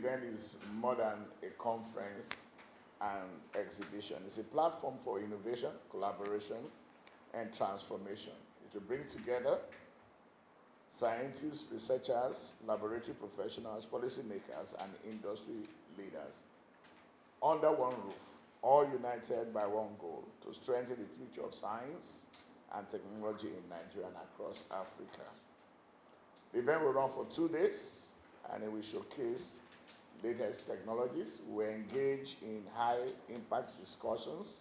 event is more than a conference and exhibition. It's a platform for innovation, collaboration, and transformation. It will bring together scientists, researchers, laboratory professionals, policymakers, and industry leaders under one roof, all united by one goal: to strengthen the future of science and technology in Nigeria and across Africa. The event will run for 2 days, and it will showcase latest technologies. We will engage in high-impact discussions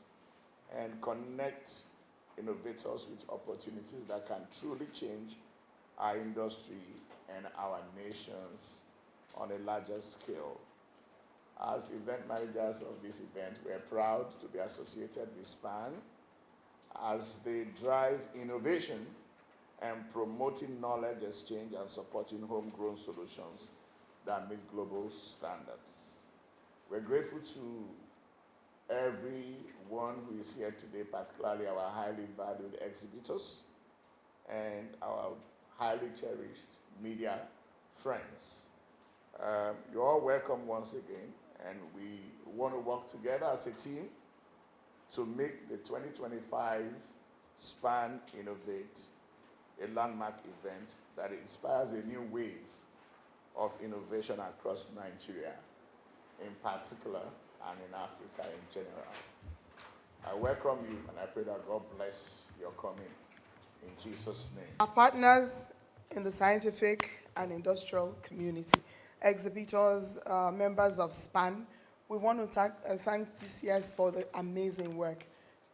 and connect innovators with opportunities that can truly change our industry and our nations on a larger scale. As event managers of this event, we are proud to be associated with SPAN as they drive innovation and promoting knowledge exchange and supporting homegrown solutions that meet global standards. We're grateful to everyone who is here today, particularly our highly valued exhibitors and our highly cherished media friends. You're all welcome once again, and we want to work together as a team to make the 2025 SPAN Innovate a landmark event that inspires a new wave of innovation across Nigeria, in particular, and in Africa in general. I welcome you, and I pray that God bless your coming. In Jesus' name. Our partners in the scientific and industrial community, exhibitors, members of SPAN, we want to thank DCS for the amazing work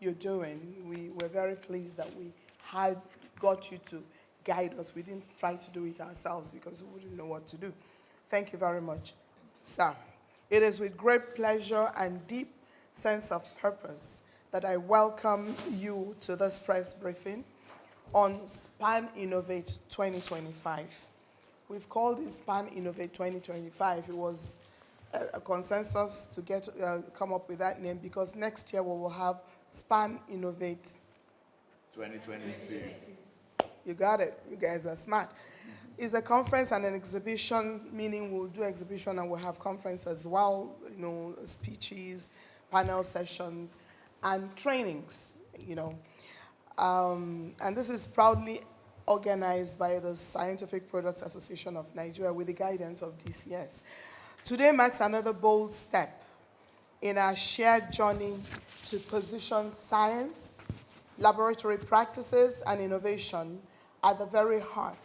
you're doing. We were very pleased that we had got you to guide us. We didn't try to do it ourselves because we wouldn't know what to do. Thank you very much, sir. It is with great pleasure and deep sense of purpose that I welcome you to this press briefing on SPAN Innovate 2025. We've called it SPAN Innovate 2025. It was a consensus to come up with that name because next year we will have SPAN Innovate 2026. You got it. You guys are smart. It's a conference and an exhibition, meaning we'll do exhibition and we'll have conference as well, speeches, panel sessions, and trainings, And this is proudly organized by the Scientific Products Association of Nigeria with the guidance of DCS. Today marks another bold step in our shared journey to position science, laboratory practices, and innovation at the very heart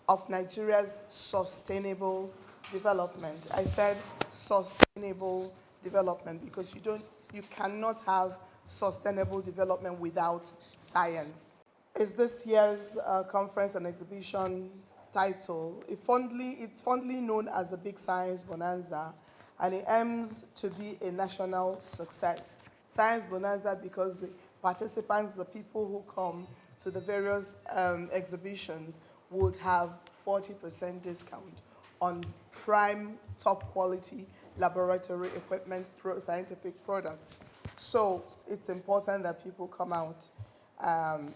of Nigeria's sustainable development. I said sustainable development because you cannot have sustainable development without science. Is this year's conference and exhibition title? It's fondly known as the Big Science Bonanza, and it aims to be a national success. Science Bonanza because the participants, the people who come to the various exhibitions would have 40% discount on prime top quality laboratory equipment scientific products. So it's important that people come out.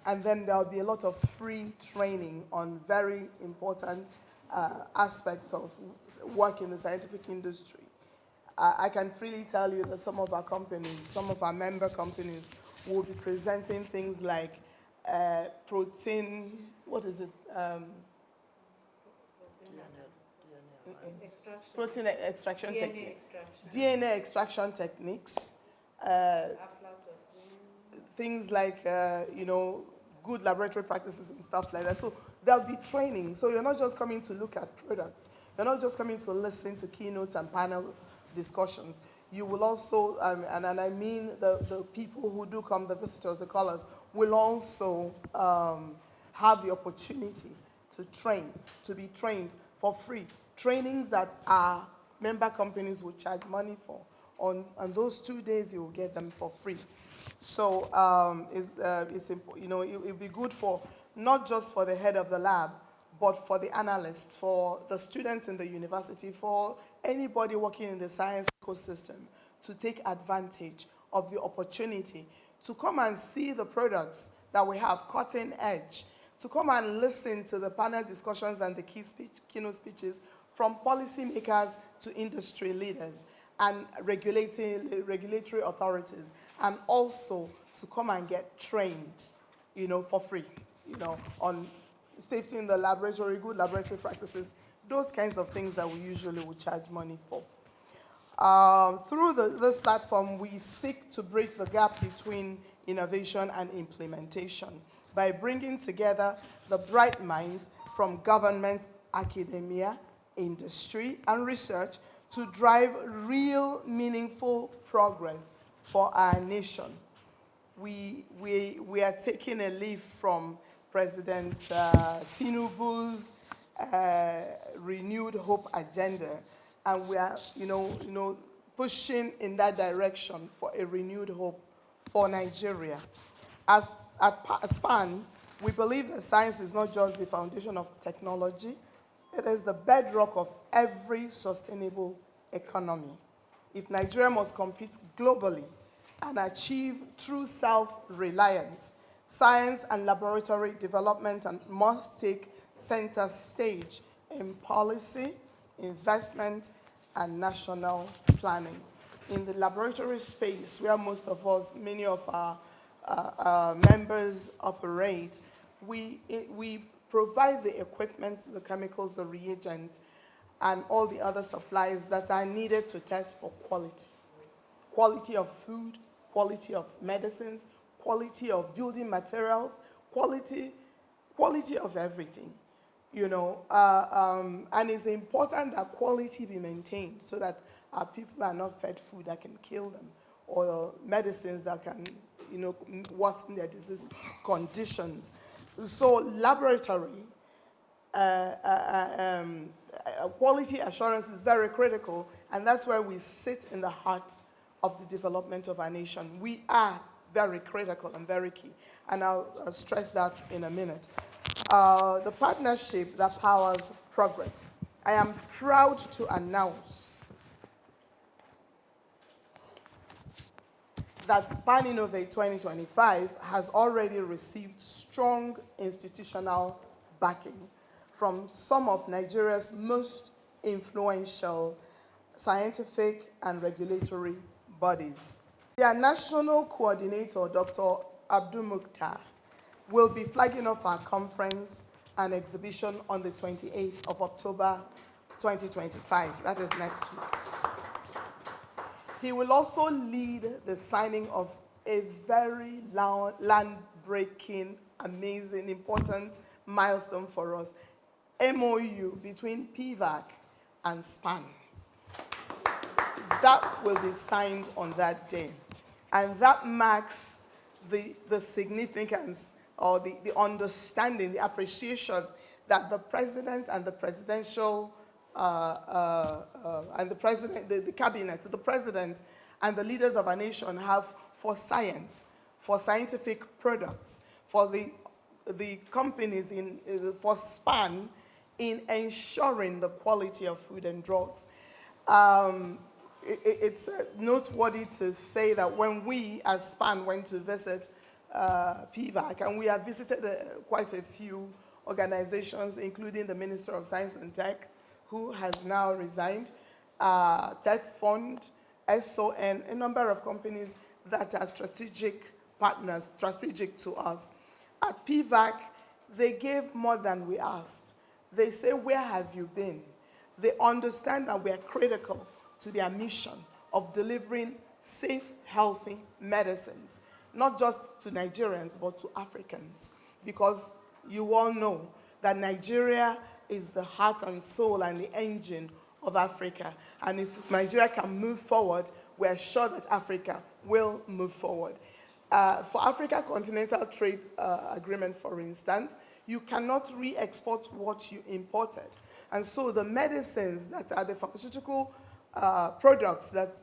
And then there'll be a lot of free training on very important aspects of work in the scientific industry. I can freely tell you that some of our companies, some of our member companies will be presenting things like protein, what is it? Protein extraction techniques. DNA extraction techniques. Things like, good laboratory practices and stuff like that. So there'll be training. So you're not just coming to look at products. You're not just coming to listen to keynotes and panel discussions. You will also, and I mean the people who do come, the visitors, the callers, will also have the opportunity to be trained for free. Trainings that our member companies will charge money for. On those 2 days, you will get them for free. So it'll be good for not just for the head of the lab, but for the analysts, for the students in the university, for anybody working in the science ecosystem to take advantage of the opportunity to come and see the products that we have, cutting edge, to come and listen to the panel discussions and the keynote speeches from policymakers to industry leaders and regulatory authorities, and also to come and get trained, for free, on safety in the laboratory, good laboratory practices, those kinds of things that we usually would charge money for. Through this platform, we seek to bridge the gap between innovation and implementation by bringing together the bright minds from government, academia, industry, and research to drive real, meaningful progress for our nation. We are taking a leaf from President Tinubu's renewed hope agenda, and we are, pushing in that direction for a renewed hope for Nigeria. At SPAN, we believe that science is not just the foundation of technology, it is the bedrock of every sustainable economy. If Nigeria must compete globally and achieve true self-reliance, science and laboratory development must take center stage in policy, investment, and national planning. In the laboratory space, where most of us, many of our members operate, we provide the equipment, the chemicals, the reagents, and all the other supplies that are needed to test for quality. Quality of food, quality of medicines, quality of building materials, quality of everything, and it's important that quality be maintained so that our people are not fed food that can kill them, or medicines that can, worsen their disease conditions. So laboratory quality assurance is very critical, and that's where we sit in the heart of the development of our nation. We are very critical and very key, and I'll stress that in a minute. The partnership that powers progress. I am proud to announce that SPAN Innovate 2025 has already received strong institutional backing from some of Nigeria's most influential scientific and regulatory bodies. Their national coordinator, Dr. Abdul Mukhtar, will be flagging off our conference and exhibition on the 28th of October 2025. That is next week. He will also lead the signing of a very land-breaking, amazing, important milestone for us, MOU between PVAC and SPAN. That will be signed on that day. And that marks the significance or the understanding, the appreciation that the president and the presidential and the cabinet, the president and the leaders of our nation have for science, for scientific products, for the companies for SPAN in ensuring the quality of food and drugs. It's noteworthy to say that when we as SPAN went to visit PVAC, and we have visited quite a few organizations, including the Minister of Science and Tech, who has now resigned, Tech Fund, SON, a number of companies that are strategic partners, strategic to us. At PVAC, they gave more than we asked. They say, where have you been? They understand that we are critical to their mission of delivering safe, healthy medicines, not just to Nigerians, but to Africans. Because you all know that Nigeria is the heart and soul and the engine of Africa. And if Nigeria can move forward, we're sure that Africa will move forward. For Africa Continental Trade Agreement, for instance, you cannot re-export what you imported. And so the medicines that are the pharmaceutical products that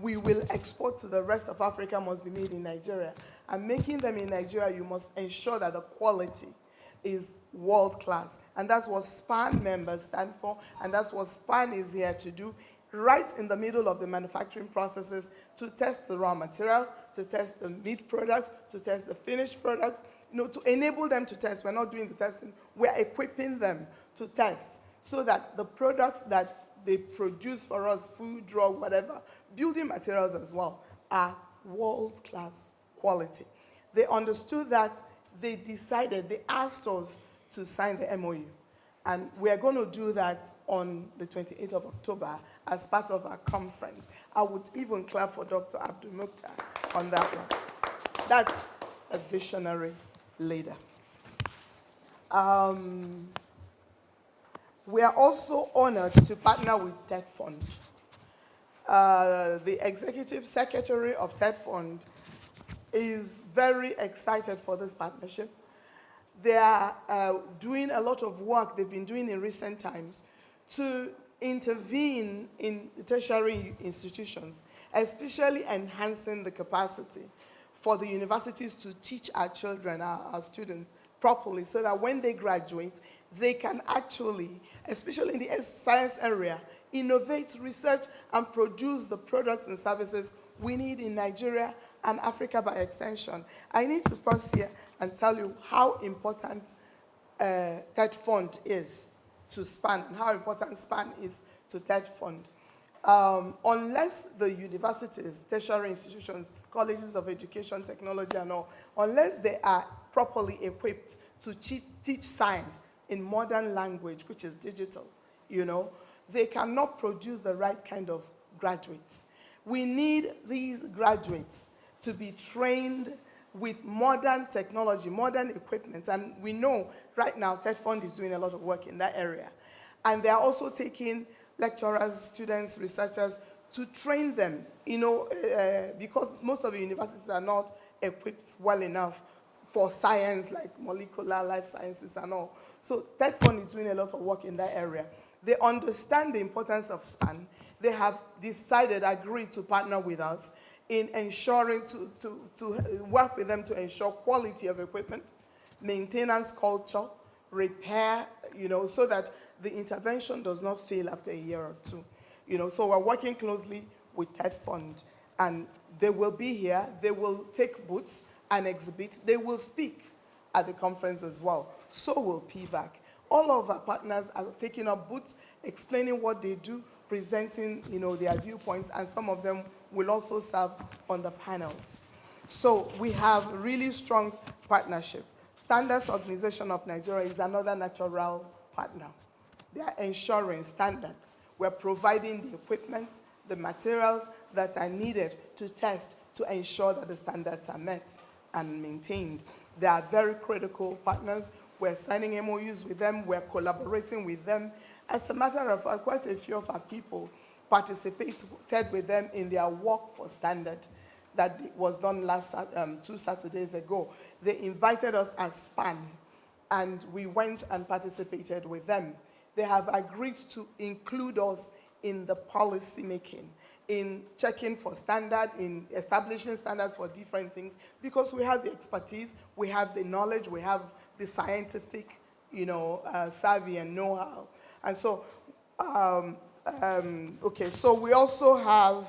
we will export to the rest of Africa must be made in Nigeria. And making them in Nigeria, you must ensure that the quality is world-class. And that's what SPAN members stand for, and that's what SPAN is here to do, right in the middle of the manufacturing processes, to test the raw materials, to test the meat products, to test the finished products, to enable them to test. We're not doing the testing, we're equipping them to test so that the products that they produce for us, food, drug, whatever, building materials as well, are world-class quality. They understood that, they decided, they asked us to sign the MOU. And we are going to do that on the 28th of October as part of our conference. I would even clap for Dr. Abdul Mukhtar on that one. That's a visionary leader. We are also honored to partner with TED Fund. The executive secretary of TED Fund is very excited for this partnership. They are doing a lot of work they've been doing in recent times to intervene in tertiary institutions, especially enhancing the capacity for the universities to teach our children, our students, properly, so that when they graduate, they can actually, especially in the science area, innovate, research, and produce the products and services we need in Nigeria and Africa by extension. I need to pause here and tell you how important TED Fund is to SPAN, and how important SPAN is to TED Fund. Unless the universities, tertiary institutions, colleges of education, technology, and all, unless they are properly equipped to teach science in modern language, which is digital, they cannot produce the right kind of graduates. We need these graduates to be trained with modern technology, modern equipment, and we know right now TED Fund is doing a lot of work in that area. And they are also taking lecturers, students, researchers to train them, because most of the universities are not equipped well enough for science like molecular, life sciences and all. So TED Fund is doing a lot of work in that area. They understand the importance of SPAN. They have decided, agreed to partner with us in ensuring to work with them to ensure quality of equipment, maintenance culture, repair, so that the intervention does not fail after a year or two. So we're working closely with TED Fund, and they will be here. They will take booths and exhibit. They will speak at the conference as well. So will PVAC. All of our partners are taking up booths, explaining what they do, presenting, their viewpoints, and some of them will also serve on the panels. So we have really strong partnership. Standards Organization of Nigeria is another natural partner. They are ensuring standards. We're providing the equipment, the materials that are needed to test to ensure that the standards are met and maintained. They are very critical partners. We're signing MOUs with them. We're collaborating with them. As a matter of fact, quite a few of our people participated with them in their Walk for Standard that was done 2 Saturdays ago. They invited us as SPAN, and we went and participated with them. They have agreed to include us in the policy making, in checking for standard, in establishing standards for different things, because we have the expertise, we have the knowledge, we have the scientific, savvy and know-how. And so, so we also have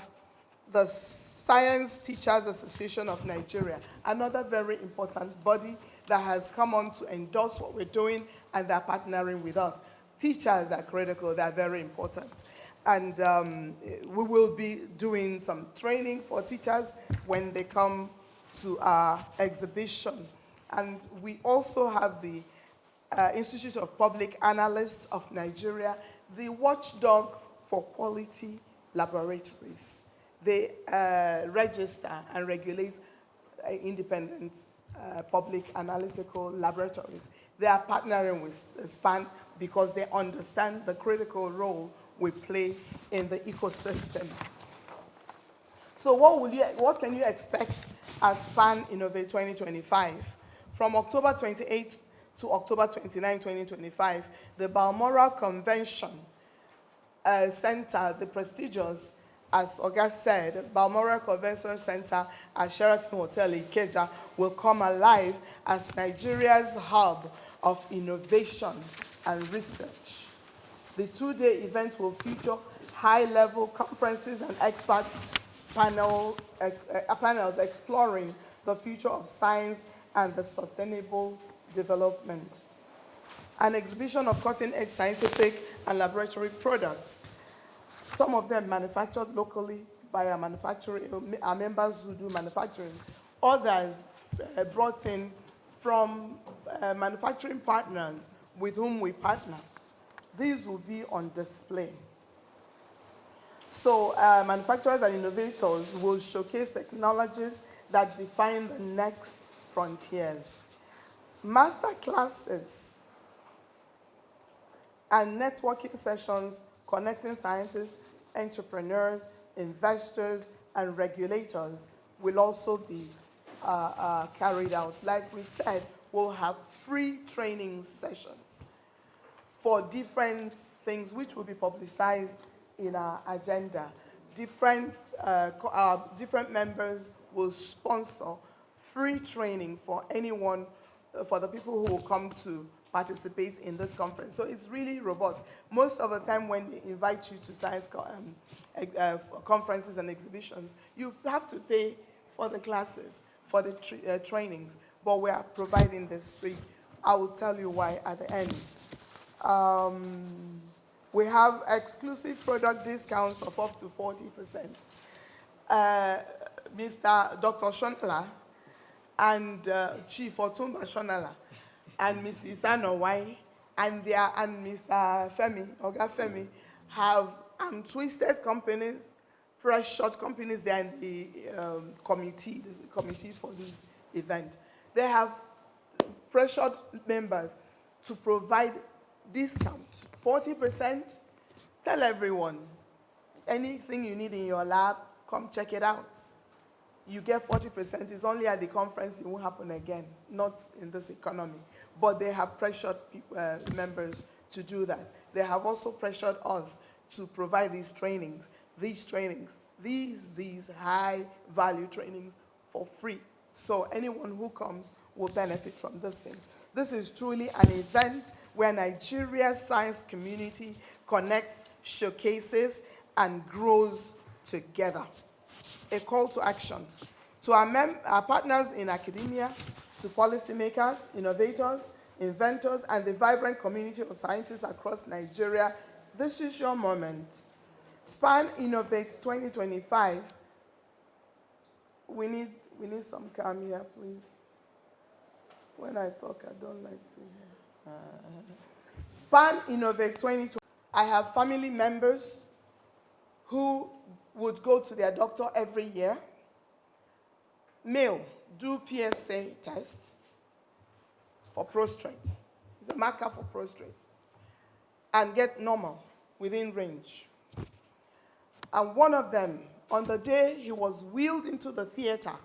the Science Teachers Association of Nigeria, another very important body that has come on to endorse what we're doing, and they're partnering with us. Teachers are critical, they're very important. And we will be doing some training for teachers when they come to our exhibition. And we also have the Institute of Public Analysts of Nigeria, the watchdog for quality laboratories. They register and regulate independent public analytical laboratories. They are partnering with SPAN because they understand the critical role we play in the ecosystem. So what can you expect at SPAN Innovate 2025? From October 28 to October 29, 2025, the Balmoral Convention Center, the prestigious, as August said, Balmoral Convention Center at Sheraton Hotel Ikeja will come alive as Nigeria's hub of innovation and research. The two-day event will feature high-level conferences and expert panels exploring the future of science and the sustainable development. an exhibition of cutting-edge scientific and laboratory products. Some of them manufactured locally by our members who do manufacturing. Others brought in from manufacturing partners with whom we partner. These will be on display. So manufacturers and innovators will showcase technologies that define the next frontiers. Master classes and networking sessions connecting scientists, entrepreneurs, investors, and regulators will also be carried out. Like we said, we'll have free training sessions for different things which will be publicized in our agenda. Different members will sponsor free training for anyone, for the people who will come to participate in this conference. So it's really robust. Most of the time when they invite you to science conferences and exhibitions, you have to pay for the classes, for the trainings, but we are providing this free. I will tell you why at the end. We have exclusive product discounts of up to 40%. Mr. Dr. Shonala and Chief Otumba Shonala and Mrs. Anowai and Mr. Femi, Oga Femi, have twisted companies, press shot companies. They are in the committee, this is the committee for this event. They have pressured members to provide discount, 40%. Tell everyone, anything you need in your lab, come check it out. You get 40%. It's only at the conference. It won't happen again, not in this economy. But they have pressured members to do that. They have also pressured us to provide these high-value trainings for free. So anyone who comes will benefit from this thing. This is truly an event where Nigeria's science community connects, showcases, and grows together. A call to action. To our partners in academia, to policymakers, innovators, inventors, and the vibrant community of scientists across Nigeria, this is your moment. SPAN Innovate 2025. We need some calm here, please. When I talk, I don't like to hear. SPAN Innovate 2020. I have family members who would go to their doctor every year, male, do PSA tests for prostate. It's a marker for prostate. And get normal, within range. And one of them, on the day he was wheeled into the theater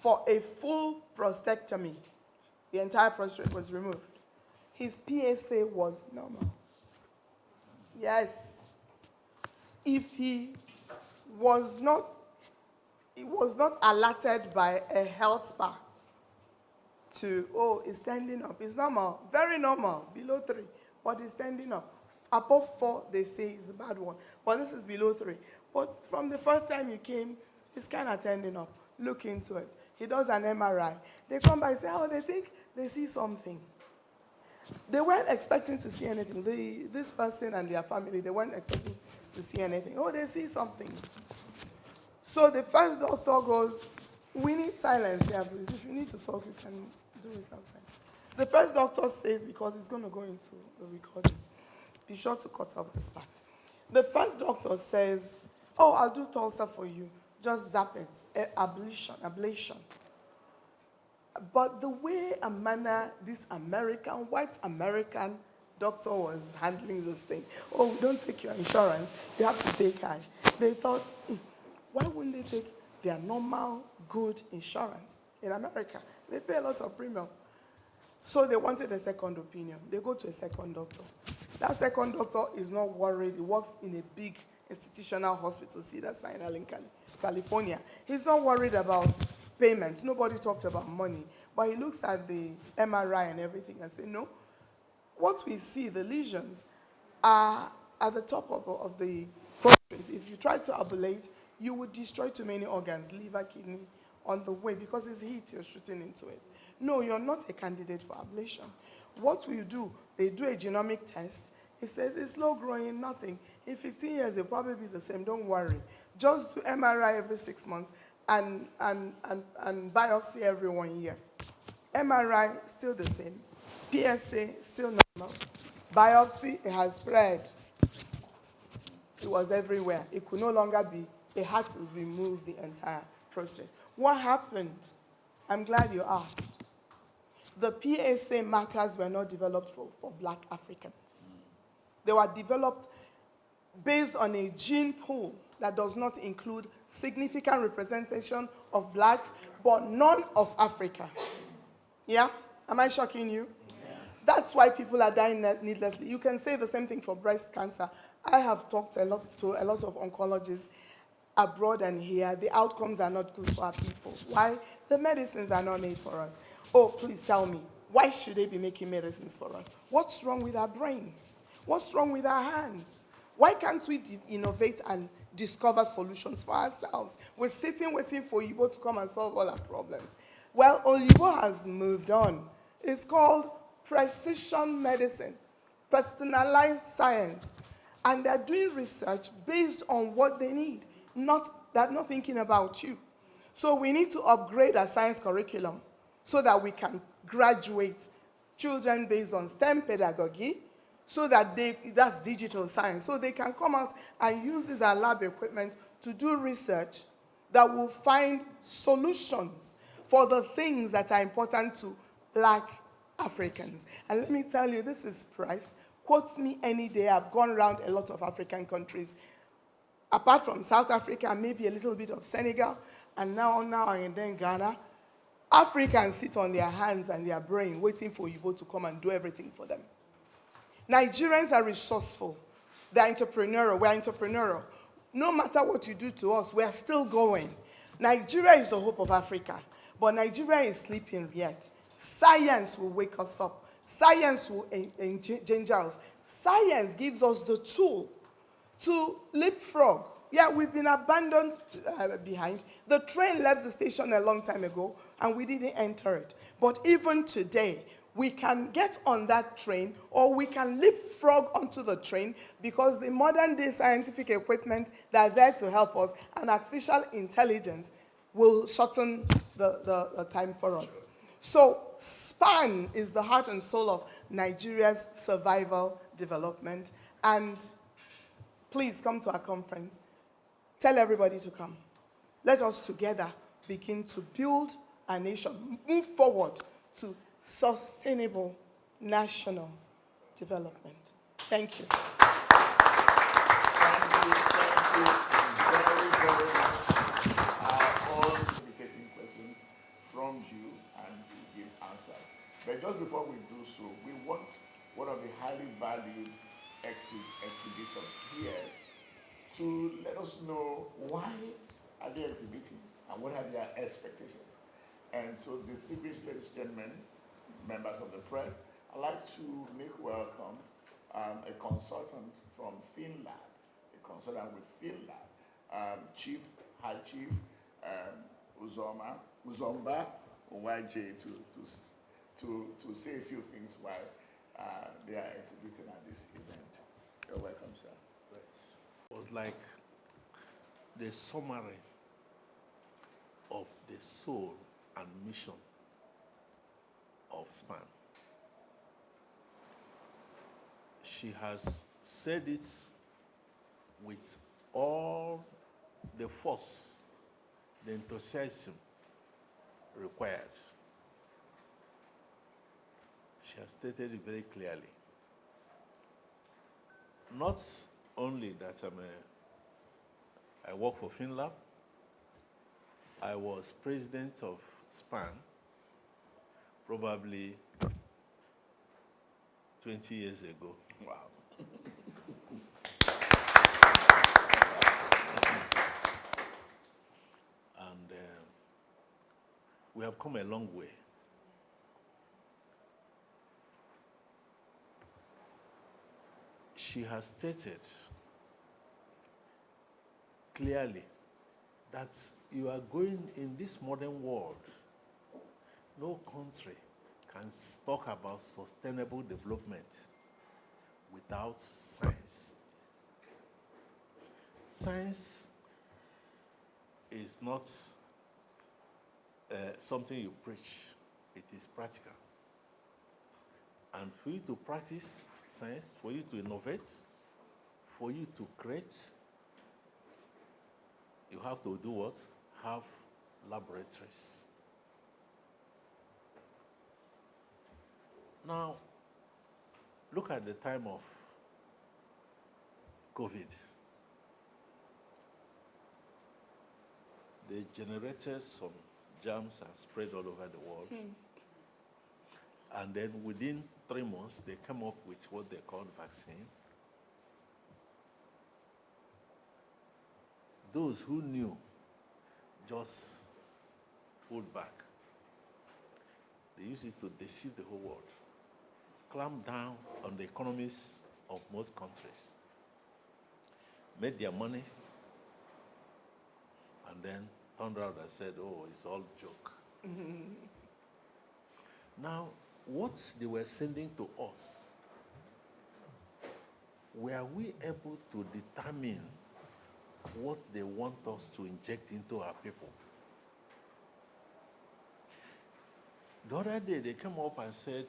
for a full prostatectomy, the entire prostate was removed. His PSA was normal. Yes. If he was not alerted by a health spa to, it's standing up. It's normal, very normal, below 3, but it's standing up. Above 4, they say is the bad one, but this is below 3. But from the first time you came, it's kind of standing up. Look into it. He does an MRI. They come by and say, they think they see something. They weren't expecting to see anything. This person and their family, they weren't expecting to see anything. They see something. So the first doctor goes, we need silence here, please. If you need to talk, you can do it outside. The first doctor says, because it's going to go into the recording, be sure to cut off this part. The first doctor says, I'll do Tulsa for you. Just zap it, ablation. But the way this white American doctor was handling this thing, we don't take your insurance, you have to pay cash. They thought, why wouldn't they take their normal, good insurance in America? They pay a lot of premium. So they wanted a second opinion. They go to a second doctor. That second doctor is not worried. He works in a big institutional hospital, Cedars-Sinai in California. He's not worried about payment. Nobody talks about money. But he looks at the MRI and everything and says, no, what we see, the lesions, are at the top of the prostate. If you try to ablate, you would destroy too many organs, liver, kidney, on the way, because it's heat you're shooting into it. No, you're not a candidate for ablation. What we do, they do a genomic test. It says it's slow growing, nothing. In 15 years, it'll probably be the same. Don't worry. Just do MRI every 6 months and biopsy every 1 year. MRI, still the same. PSA, still normal. Biopsy, it has spread. It was everywhere. It could no longer be. They had to remove the entire process. What happened? I'm glad you asked. The PSA markers were not developed for black Africans. They were developed based on a gene pool that does not include significant representation of blacks, but none of Africa. Yeah? Am I shocking you? Yeah. That's why people are dying needlessly. You can say the same thing for breast cancer. I have talked to a lot of oncologists abroad and here. The outcomes are not good for our people. Why? The medicines are not made for us. Oh, please tell me, why should they be making medicines for us? What's wrong with our brains? What's wrong with our hands? Why can't we innovate and discover solutions for ourselves? We're sitting waiting for Igbo to come and solve all our problems. Well, Igbo has moved on. It's called precision medicine, personalized science. And they're doing research based on what they need, they're not thinking about you. So we need to upgrade our science curriculum so that we can graduate children based on STEM pedagogy, so that that's digital science, so they can come out and use this our lab equipment to do research that will find solutions for the things that are important to black Africans. And let me tell you, this is Price. Quote me any day. I've gone around a lot of African countries, apart from South Africa, maybe a little bit of Senegal, and now and then Ghana. Africans sit on their hands and their brain waiting for Igbo to come and do everything for them. Nigerians are resourceful. They're entrepreneurial. We're entrepreneurial. No matter what you do to us, we're still going. Nigeria is the hope of Africa, but Nigeria is sleeping yet. Science will wake us up. Science will change us. Science gives us the tool to leapfrog. Yeah, we've been abandoned behind. The train left the station a long time ago, and we didn't enter it. But even today, we can get on that train, or we can leapfrog onto the train, because the modern day scientific equipment that are there to help us and artificial intelligence will shorten the time for us. So SPAN is the heart and soul of Nigeria's survival development. And please come to our conference. Tell everybody to come. Let us together begin to build a nation, move forward to sustainable national development. Thank you. Thank you very, very much. All will be taking questions from you and you give answers. But just before we do so, we want one of the highly valued exhibitors here to let us know why are they exhibiting and what are their expectations. And so, distinguished ladies and gentlemen, members of the press, I'd like to make welcome a consultant from FinLab, a consultant with FinLab, High Chief Uzomba Onwaje, to say a few things while they are exhibiting at this event. You're welcome, sir. It was like the summary of the soul and mission of SPAN. She has said it with all the force, the enthusiasm required. She has stated it very clearly. Not only that I work for FinLab, I was president of SPAN probably 20 years ago. Wow. And we have come a long way. She has stated clearly that you are going in this modern world, no country talk about sustainable development without science. Science is not something you preach, it is practical. And for you to practice science, for you to innovate, for you to create, you have to do what? Have laboratories. Now, look at the time of COVID. They generated some germs and spread all over the world. And then within 3 months, they came up with what they called vaccine. Those who knew just pulled back. They used it to deceive the whole world, clamp down on the economies of most countries, made their money, and then turned around and said, oh, it's all joke. Now, what they were sending to us, were we able to determine what they want us to inject into our people? The other day, they came up and said,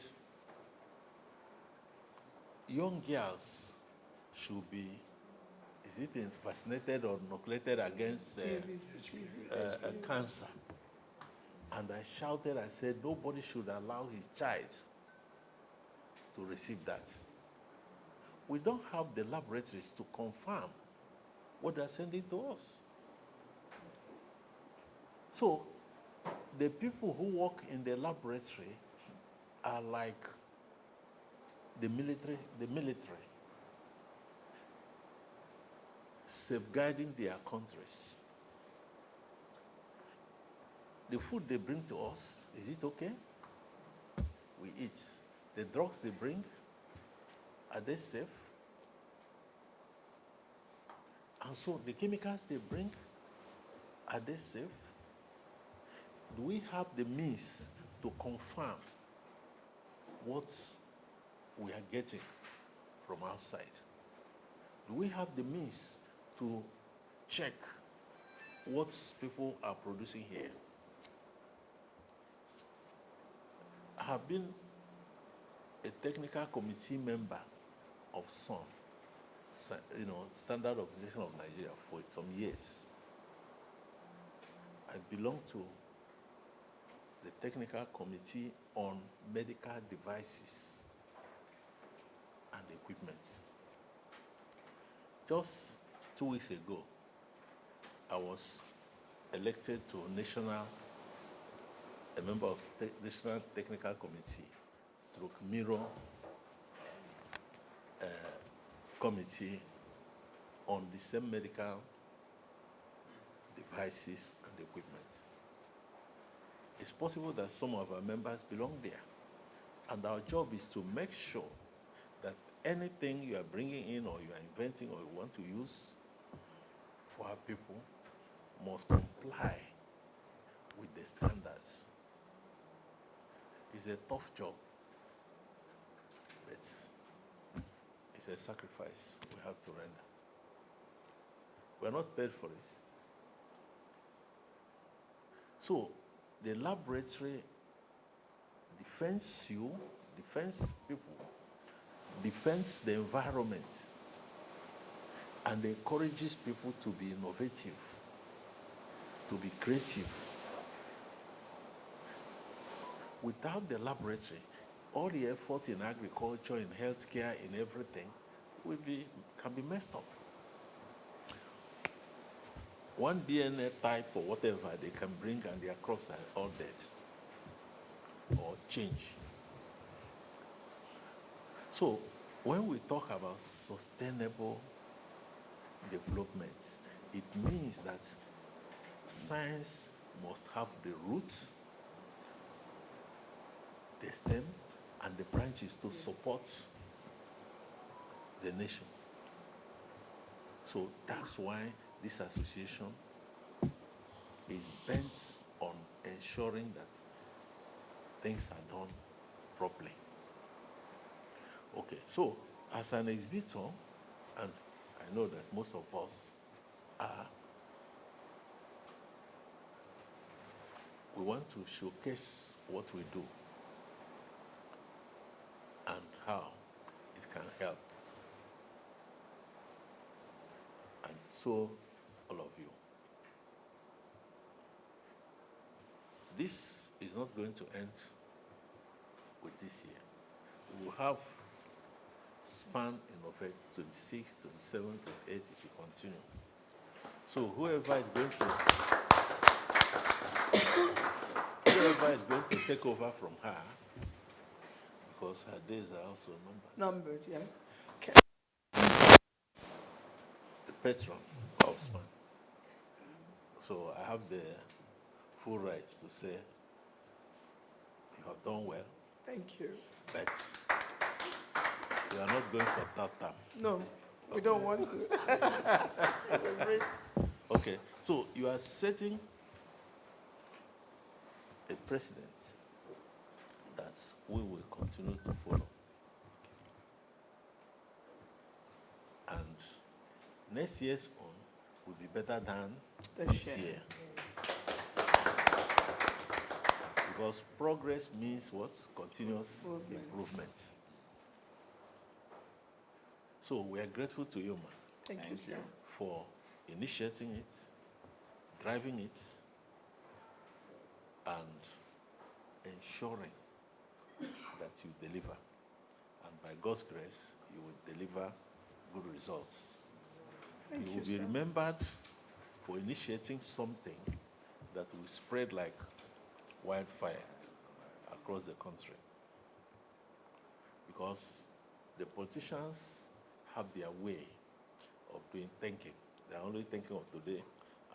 young girls should be, is it vaccinated or inoculated against cancer? And I shouted, I said, nobody should allow his child to receive that. We don't have the laboratories to confirm what they're sending to us. So, the people who work in the laboratory are like the military, safeguarding their countries. The food they bring to us, is it okay? We eat. The drugs they bring, are they safe? And so the chemicals they bring, are they safe? Do we have the means to confirm what we are getting from outside? Do we have the means to check what people are producing here? I have been a technical committee member of SON, Standard Organization of Nigeria, for some years. I belong to the Technical Committee on Medical Devices and Equipment. Just 2 weeks ago, I was elected to a member of the National Technical Committee, stroke MIRO Committee on the same medical devices and equipment. It's possible that some of our members belong there. And our job is to make sure that anything you are bringing in or you are inventing or you want to use for our people must comply with the standards. It's a tough job, but it's a sacrifice we have to render. We're not paid for it. So, the laboratory defends you, defends people, defends the environment, and encourages people to be innovative, to be creative. Without the laboratory, all the effort in agriculture, in healthcare, in everything, can be messed up. One DNA type or whatever they can bring and their crops are all dead or change. So when we talk about sustainable development, it means that science must have the roots, the stem, and the branches to support the nation. So that's why this association is bent on ensuring that things are done properly. Okay, so as an exhibitor, and I know that most of us are, we want to showcase what we do and how it can help. And so, all of you. This is not going to end with this year. We will have span in effect 26, 27, 28 if you continue. So whoever is going to take over from her, because her days are also numbered, Numbered, yeah. the patron of SPAN. So I have the full right to say you have done well, Thank you. but you are not going for third term. No, we don't want to. We're great. Okay, so you are setting a precedent that we will continue to follow. And next year's own will be better than This this year. year. Because progress means what? Continuous Improvement. improvement. So we are grateful to you, man, Thank you, sir. for initiating it, driving it, and ensuring that you deliver. And by God's grace, you will deliver good results. Thank You you, will be sir. remembered for initiating something that will spread like wildfire across the country. Because the politicians have their way of doing thinking. They are only thinking of today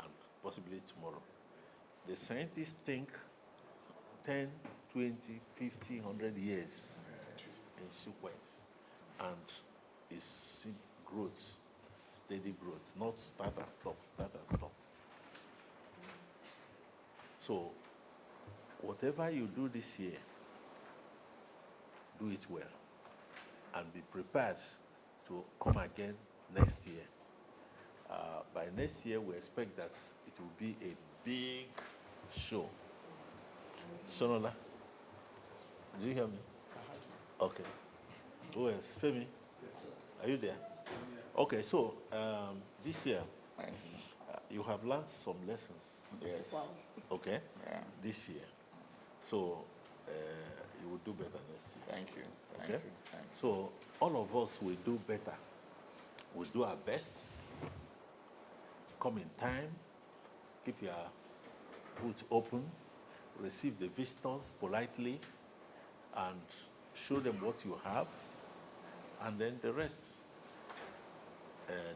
and possibly tomorrow. The scientists think 10, 20, 50, 100 years in sequence. And it's growth, steady growth, not start and stop, start and stop. So, whatever you do this year, do it well. And be prepared to come again next year. By next year, we expect that it will be a big show. Sonola, do you hear me? Okay. Who else? Femi, are you there? Okay, so this year, you have learned some lessons, Yes. Wow. okay? Yeah. This year. So you will do better next year. Thank you. Thank Okay? you. Thank you. So all of us will do better. We'll do our best. Come in time. Keep your boots open. Receive the visitors politely and show them what you have. And then the rest.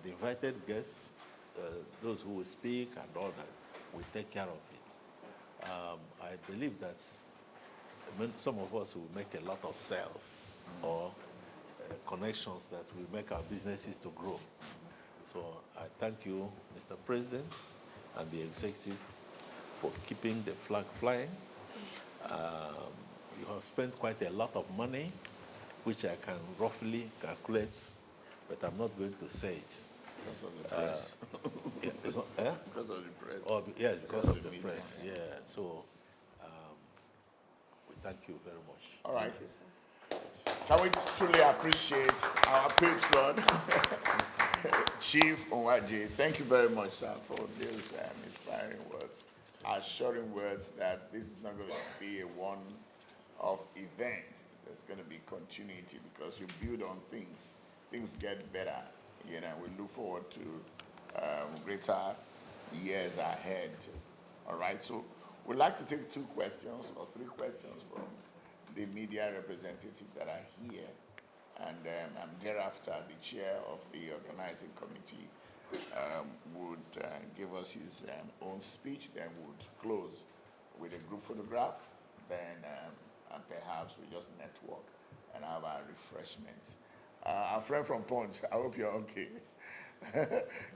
The invited guests, those who will speak and all that, will take care of it. I believe that some of us will make a lot of sales or connections that will make our businesses to grow. So I thank you, Mr. President, and the executive for keeping the flag flying. You have spent quite a lot of money, which I can roughly calculate, but I'm not going to say it. Because of the press. Yeah, it's not, eh? Because of the press. Oh, yeah, because of the media, press, yeah. yeah. So we thank you very much. All right. Thank you, sir. Can we truly appreciate our patron, Chief Onwaje? Thank you very much, sir, for those inspiring words, assuring words that this is not going to be a one-off event. There's going to be continuity because you build on things. Things get better. You know, we look forward to greater years ahead. All right, so we'd like to take 2 questions or 3 questions from the media representatives that are here. And thereafter, the chair of the organizing committee would give us his own speech, then would close with a group photograph, then and perhaps we just network and have our refreshments. Our friend from Punch, I hope you're okay.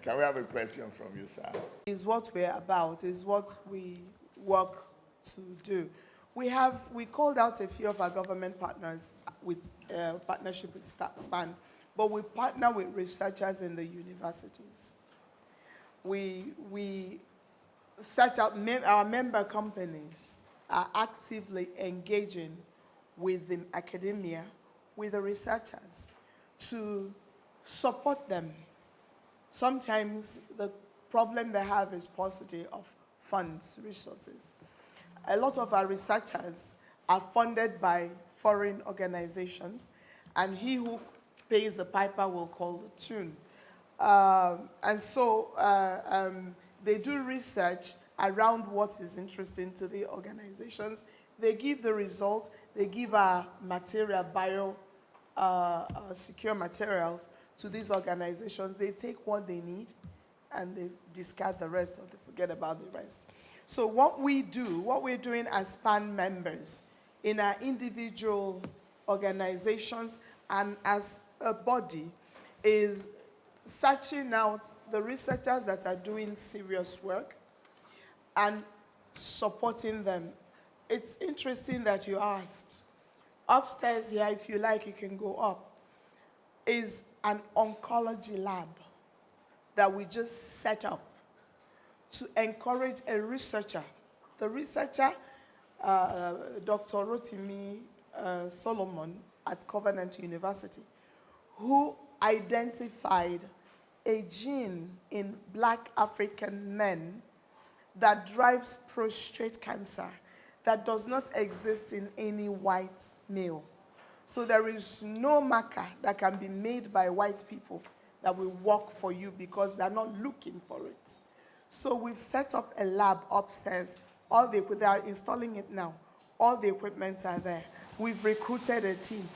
Can we have a question from you, sir? Is what we're about, is what we work to do. We called out a few of our government partners with partnership with SPAN, but we partner with researchers in the universities. We search out, our member companies are actively engaging with the academia, with the researchers, to support them. Sometimes the problem they have is paucity of funds, resources. A lot of our researchers are funded by foreign organizations, and he who pays the piper will call the tune. And so they do research around what is interesting to the organizations. They give the results, they give our material, secure materials to these organizations. They take what they need and they discard the rest, or they forget about the rest. So what we're doing as SPAN members in our individual organizations and as a body is searching out the researchers that are doing serious work and supporting them. It's interesting that you asked. Upstairs here, if you like, you can go up, is an oncology lab that we just set up to encourage a researcher. The researcher, Dr. Rotimi Solomon at Covenant University, who identified a gene in Black African men that drives prostate cancer that does not exist in any white male. So there is no marker that can be made by white people that will work for you because they're not looking for it. So we've set up a lab upstairs. They are installing it now. All the equipment are there. We've recruited a team.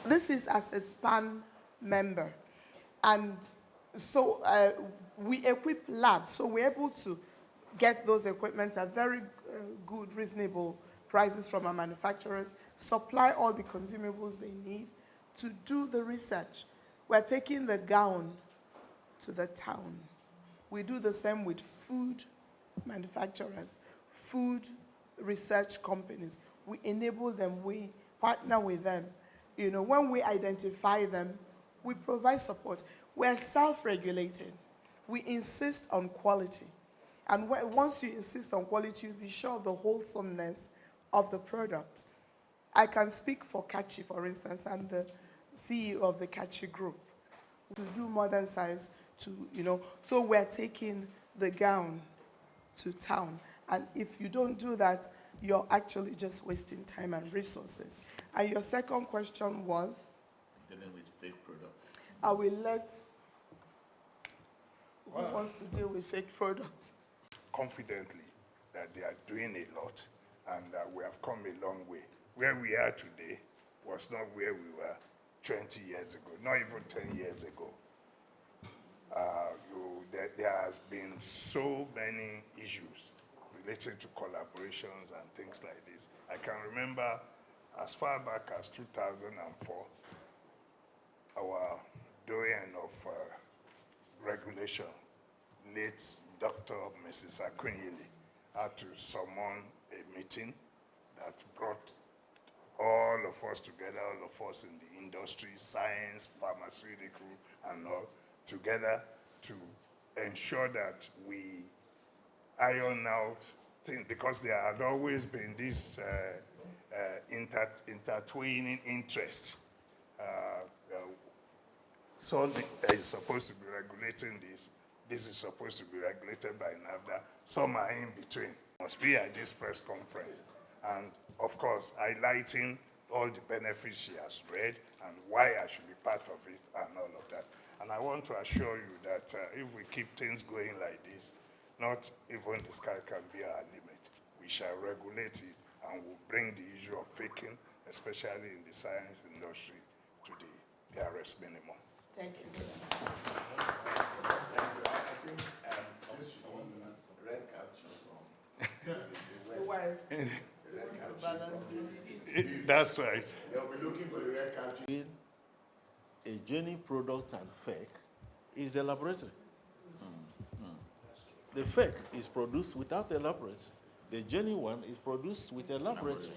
This is as a SPAN member. And so we equip labs. So we're able to get those equipment at very good, reasonable prices from our manufacturers, supply all the consumables they need to do the research. We're taking the gown to the town. We do the same with food manufacturers, food research companies. We enable them, we partner with them. You know, when we identify them, we provide support. We're self-regulated. We insist on quality. And once you insist on quality, you'll be sure of the wholesomeness of the product. I can speak for Kachi, for instance. I'm the CEO of the Kachi Group. To do modern science, so we're taking the gown to town. And if you don't do that, you're actually just wasting time and resources. And your second question was? Dealing with fake products. I will let who wants to deal with fake products. Confidently that they are doing a lot and that we have come a long way. Where we are today was not where we were 20 years ago, not even 10 years ago. There has been so many issues relating to collaborations and things like this. I can remember as far back as 2004, our doyen of regulation, late Dr. Mrs. Akunyili, had to summon a meeting that brought all of us together, all of us in the industry, science, pharmaceutical, and all, together to ensure that we iron out things, because there had always been this intertwining interest. So is supposed to be regulating this. This is supposed to be regulated by NAFDA. Some are in between. Must be at this press conference. And of course, highlighting all the benefits she has read and why I should be part of it and all of that. And I want to assure you that if we keep things going like this, not even the sky can be our limit. We shall regulate it and we'll bring the issue of faking, especially in the science industry, to the barest minimum. Thank you. Since you want the red capture from The West. We want to balance it. That's right. they'll be looking for the red capture. A genuine product and fake is the laboratory. The fake is produced without the laboratory. The genuine one is produced with a laboratory.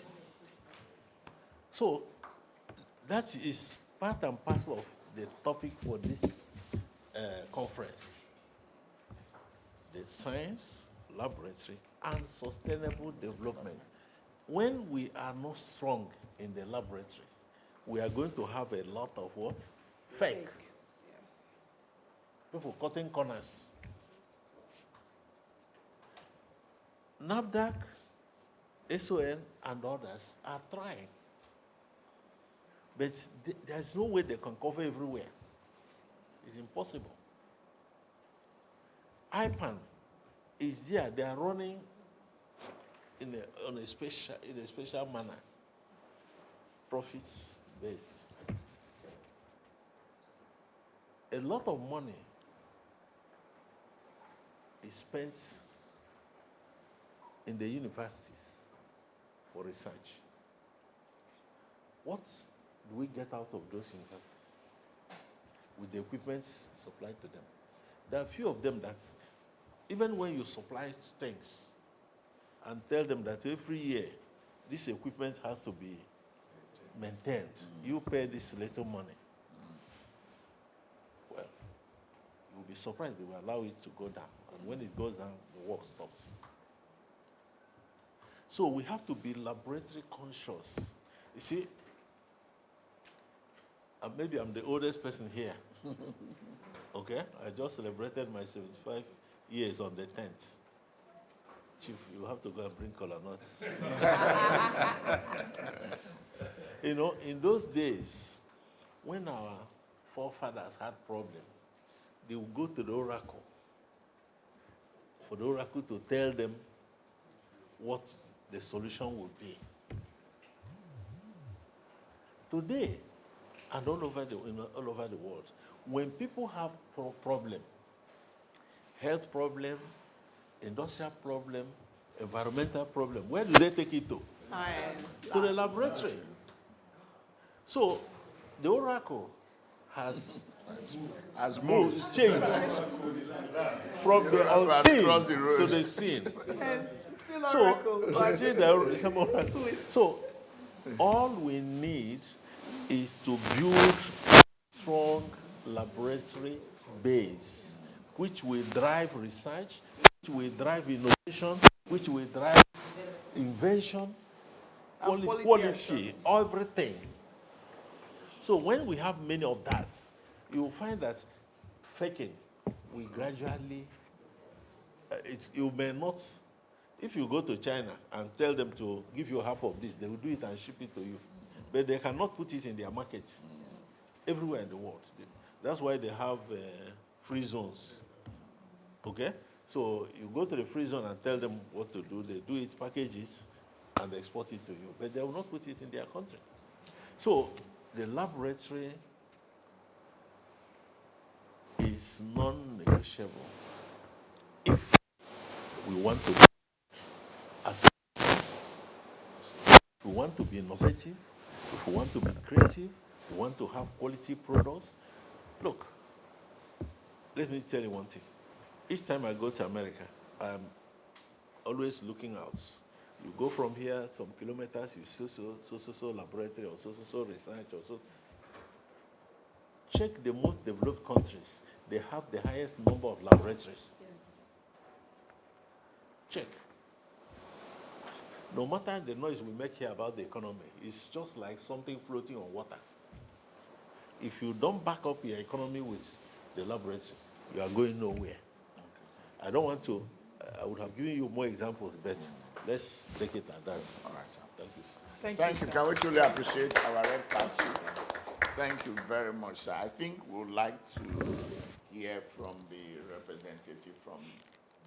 So that is part and parcel of the topic for this conference. The science, laboratory, and sustainable development. When we are not strong in the laboratories, we are going to have a lot of what? Fake. People cutting corners. NAFDAC, SON, and others are trying. But there's no way they can cover everywhere. It's impossible. IPAN is there. They are running in a special manner, profits based. A lot of money is spent in the universities for research. What do we get out of those universities with the equipment supplied to them? There are few of them that, even when you supply things and tell them that every year this equipment has to be maintained, you pay this little money. Well, you'll be surprised they will allow it to go down. And when it goes down, the work stops. So we have to be laboratory conscious. You see, maybe I'm the oldest person here. Okay? I just celebrated my 75 years on the 10th. Chief, you have to go and bring cola nuts. You know, in those days, when our forefathers had problems, they would go to the oracle for the oracle to tell them what the solution would be. Today, and all over the world, when people have problem, health problem, industrial problem, environmental problem, where do they take it to? Science. To the laboratory. So the oracle has moved, changed from the unseen to the seen. Still So, oracle. still there is some oracle. So all we need is to build strong laboratory base, which will drive research, which will drive innovation, which will drive invention, quality, everything. So when we have many of that, you will find that faking will gradually, you may not, if you go to China and tell them to give you half of this, they will do it and ship it to you. But they cannot put it in their markets everywhere in the world. That's why they have free zones. Okay? So you go to the free zone and tell them what to do. They do it, package it, and export it to you. But they will not put it in their country. So the laboratory is non-negotiable if we want to if we want to be innovative, if we want to be creative, we want to have quality products. Look, let me tell you one thing. Each time I go to America, I'm always looking out. You go from here some kilometers, you see so laboratory or so research or so. Check the most developed countries. They have the highest number of laboratories. Yes. Check. No matter the noise we make here about the economy, it's just like something floating on water. If you don't back up your economy with the laboratory, you are going nowhere. I don't want to, I would have given you more examples, but let's take it at that. All right, sir. Thank you. Thank you. sir. Can we truly appreciate our red cap? Thank you very much, sir. I think we would like to hear from the representative from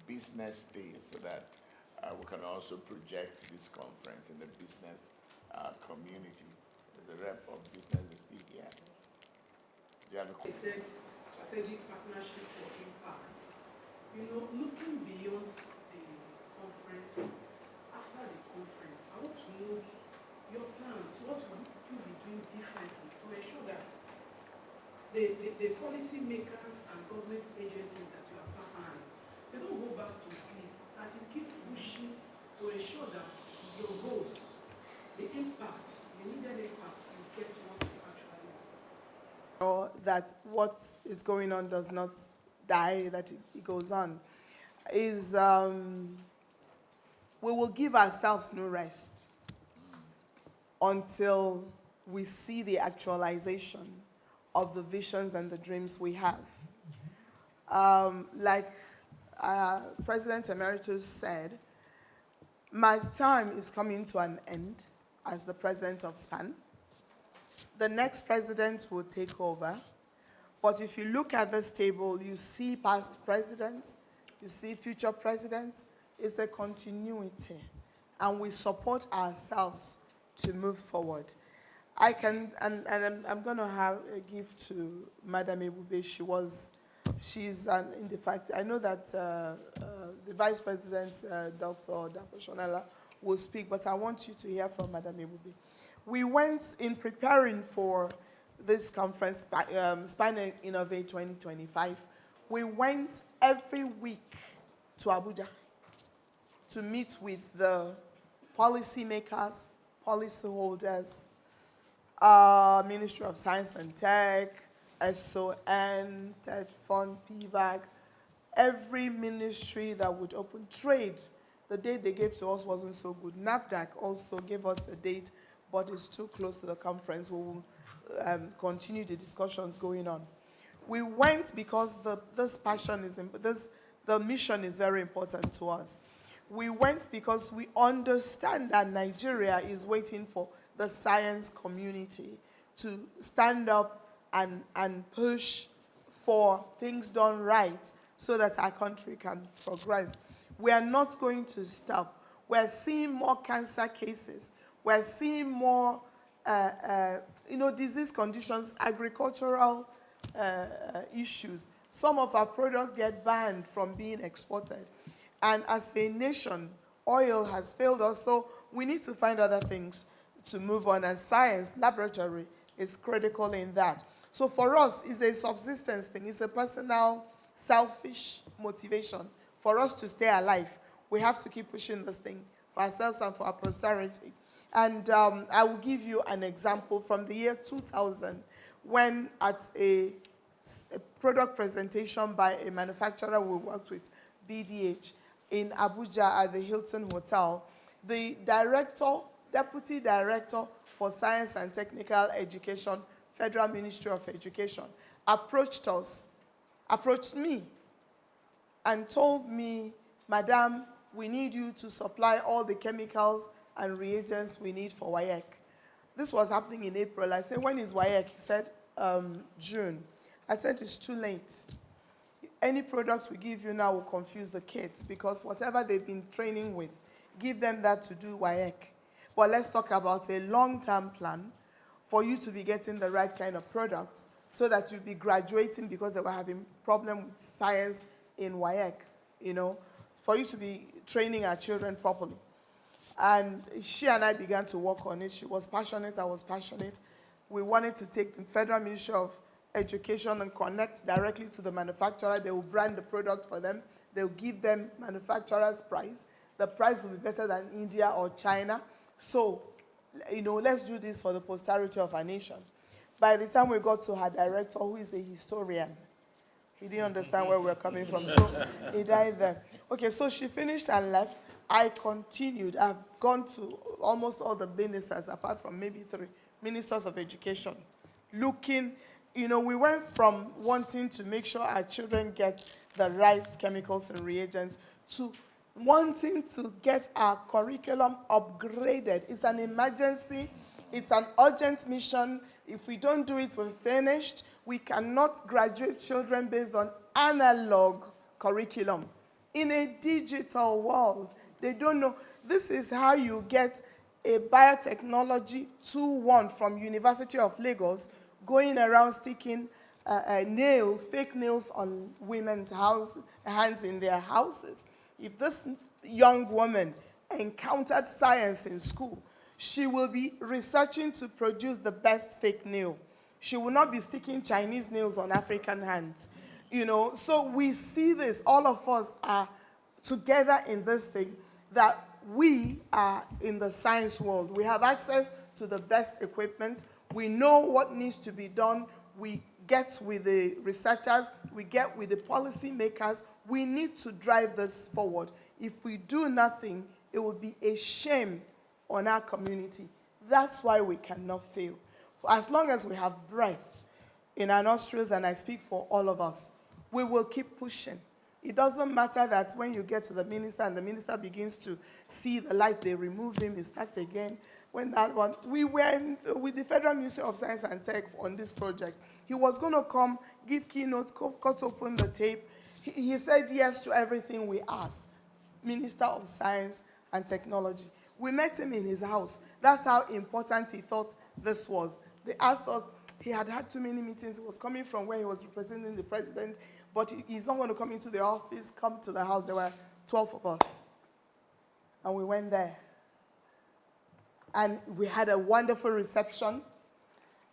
business day so that we can also project this conference in the business community. The rep of business is still here. Do you have a They said strategic partnership for impact. You know, looking beyond the conference, after the conference, I want to know your plans. What will you be doing differently to ensure that the policy makers and government agencies that you are partnering, they don't go back to sleep, that you keep pushing to ensure that what is going on does not die, that it goes on, is we will give ourselves no rest until we see the actualization of the visions and the dreams we have. Like President Emeritus said, my time is coming to an end as the president of SPAN. The next president will take over. But if you look at this table, you see past presidents, you see future presidents. It's a continuity. And we support ourselves to move forward. I can, and I'm going to have a gift to Madam Ebube. She's in the fact, I know that the Vice President, Dr. Dapo Shonala, will speak, but I want you to hear from Madam Ebube. We went in preparing for this conference, SPAN Innovate 2025. We went every week to Abuja to meet with the policymakers, policyholders, Ministry of Science and Tech, SON, TED Fund, PVAC, every ministry that would open trade. The date they gave to us wasn't so good. NAFDAC also gave us the date, but it's too close to the conference. We will continue the discussions going on. We went because the mission is very important to us. We went because we understand that Nigeria is waiting for the science community to stand up and push for things done right so that our country can progress. We are not going to stop. We're seeing more cancer cases. We're seeing more disease conditions, agricultural issues. Some of our products get banned from being exported. And as a nation, oil has failed us, so we need to find other things to move on. And science, laboratory, is critical in that. So for us, it's a subsistence thing. It's a personal, selfish motivation. For us to stay alive, we have to keep pushing this thing for ourselves and for our posterity. And I will give you an example from the year 2000, when at a product presentation by a manufacturer we worked with, BDH, in Abuja at the Hilton Hotel, the deputy director for Science and Technical Education, Federal Ministry of Education, approached me, and told me, Madam, we need you to supply all the chemicals and reagents we need for WAEC. This was happening in April. I said, when is WAEC? He said, June. I said, it's too late. Any product we give you now will confuse the kids, because whatever they've been training with, give them that to do WAEC. But let's talk about a long-term plan for you to be getting the right kind of products so that you'll be graduating, because they were having problem with science in WAEC, for you to be training our children properly. And she and I began to work on it. She was passionate, I was passionate. We wanted to take the Federal Ministry of Education and connect directly to the manufacturer. They will brand the product for them. They'll give them manufacturer's price. The price will be better than India or China. So, let's do this for the posterity of our nation. By the time we got to her director, who is a historian, he didn't understand where we were coming from, so he died there. Okay, so she finished and left. I continued. I've gone to almost all the ministers, apart from maybe 3 ministers of education, looking. We went from wanting to make sure our children get the right chemicals and reagents to wanting to get our curriculum upgraded. It's an emergency. It's an urgent mission. If we don't do it, we're finished. We cannot graduate children based on analog curriculum. In a digital world, they don't know. This is how you get a biotechnology 2-1 from University of Lagos going around sticking nails, fake nails on women's hands in their houses. If this young woman encountered science in school, she will be researching to produce the best fake nail. She will not be sticking Chinese nails on African hands. So we see this, all of us are together in this thing, that we are in the science world. We have access to the best equipment. We know what needs to be done. We get with the researchers, we get with the policy makers. We need to drive this forward. If we do nothing, it will be a shame on our community. That's why we cannot fail. As long as we have breath in our nostrils, and I speak for all of us, we will keep pushing. It doesn't matter that when you get to the minister and the minister begins to see the light, they remove him, you start again. When that one, we went with the Federal Ministry of Science and Tech on this project. He was going to come, give keynotes, cut open the tape. He said yes to everything we asked. Minister of Science and Technology. We met him in his house. That's how important he thought this was. They asked us, he had had too many meetings. He was coming from where he was representing the president, but he's not going to come into the office, come to the house. There were 12 of us. And we went there. And we had a wonderful reception.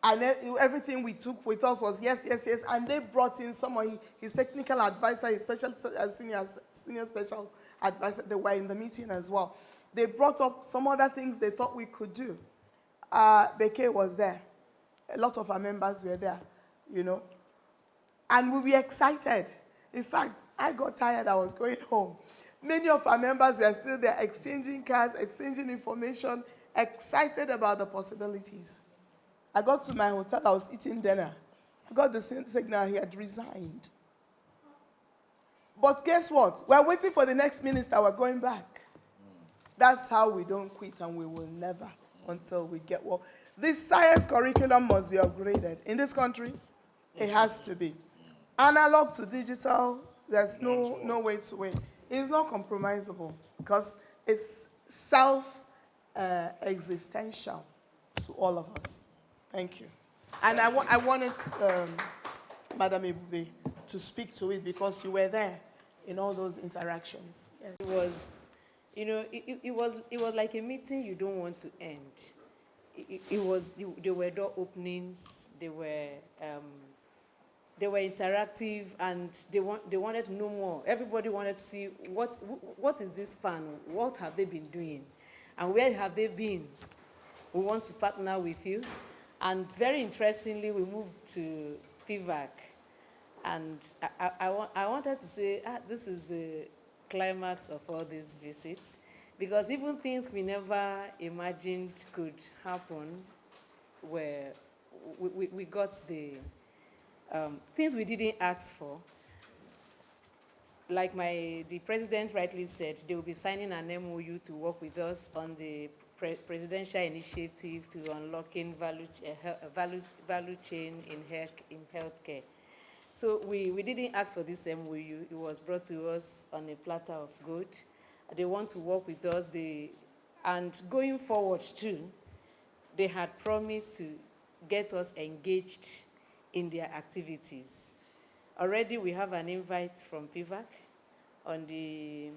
And everything we took with us was yes, yes, yes. And they brought in some of his technical advisor, his senior special advisor. They were in the meeting as well. They brought up some other things they thought we could do. Beke was there. A lot of our members were there, you know. And we were excited. In fact, I got tired. I was going home. Many of our members were still there exchanging cards, exchanging information, excited about the possibilities. I got to my hotel. I was eating dinner. I got the signal he had resigned. But guess what? We're waiting for the next minister. We're going back. That's how we don't quit, and we will never until we get well. This science curriculum must be upgraded. In this country, it has to be. Analog to digital, there's no way to win. It's not compromisable because it's self-existential to all of us. Thank you. And I wanted Madam Ebube to speak to it because you were there in all those interactions. Yes. It was, you know, it was like a meeting you don't want to end. There were door openings, they were interactive, and they wanted to know more. Everybody wanted to see what is this fan? What have they been doing? And where have they been? We want to partner with you. And very interestingly, we moved to PVAC. And I wanted to say, this is the climax of all these visits. Because even things we never imagined could happen, where we got the things we didn't ask for. Like the president rightly said, they will be signing an MOU to work with us on the presidential initiative to unlocking value chain in healthcare. So we didn't ask for this MOU. It was brought to us on a platter of gold. They want to work with us. And going forward too, they had promised to get us engaged in their activities. Already we have an invite from PVAC on the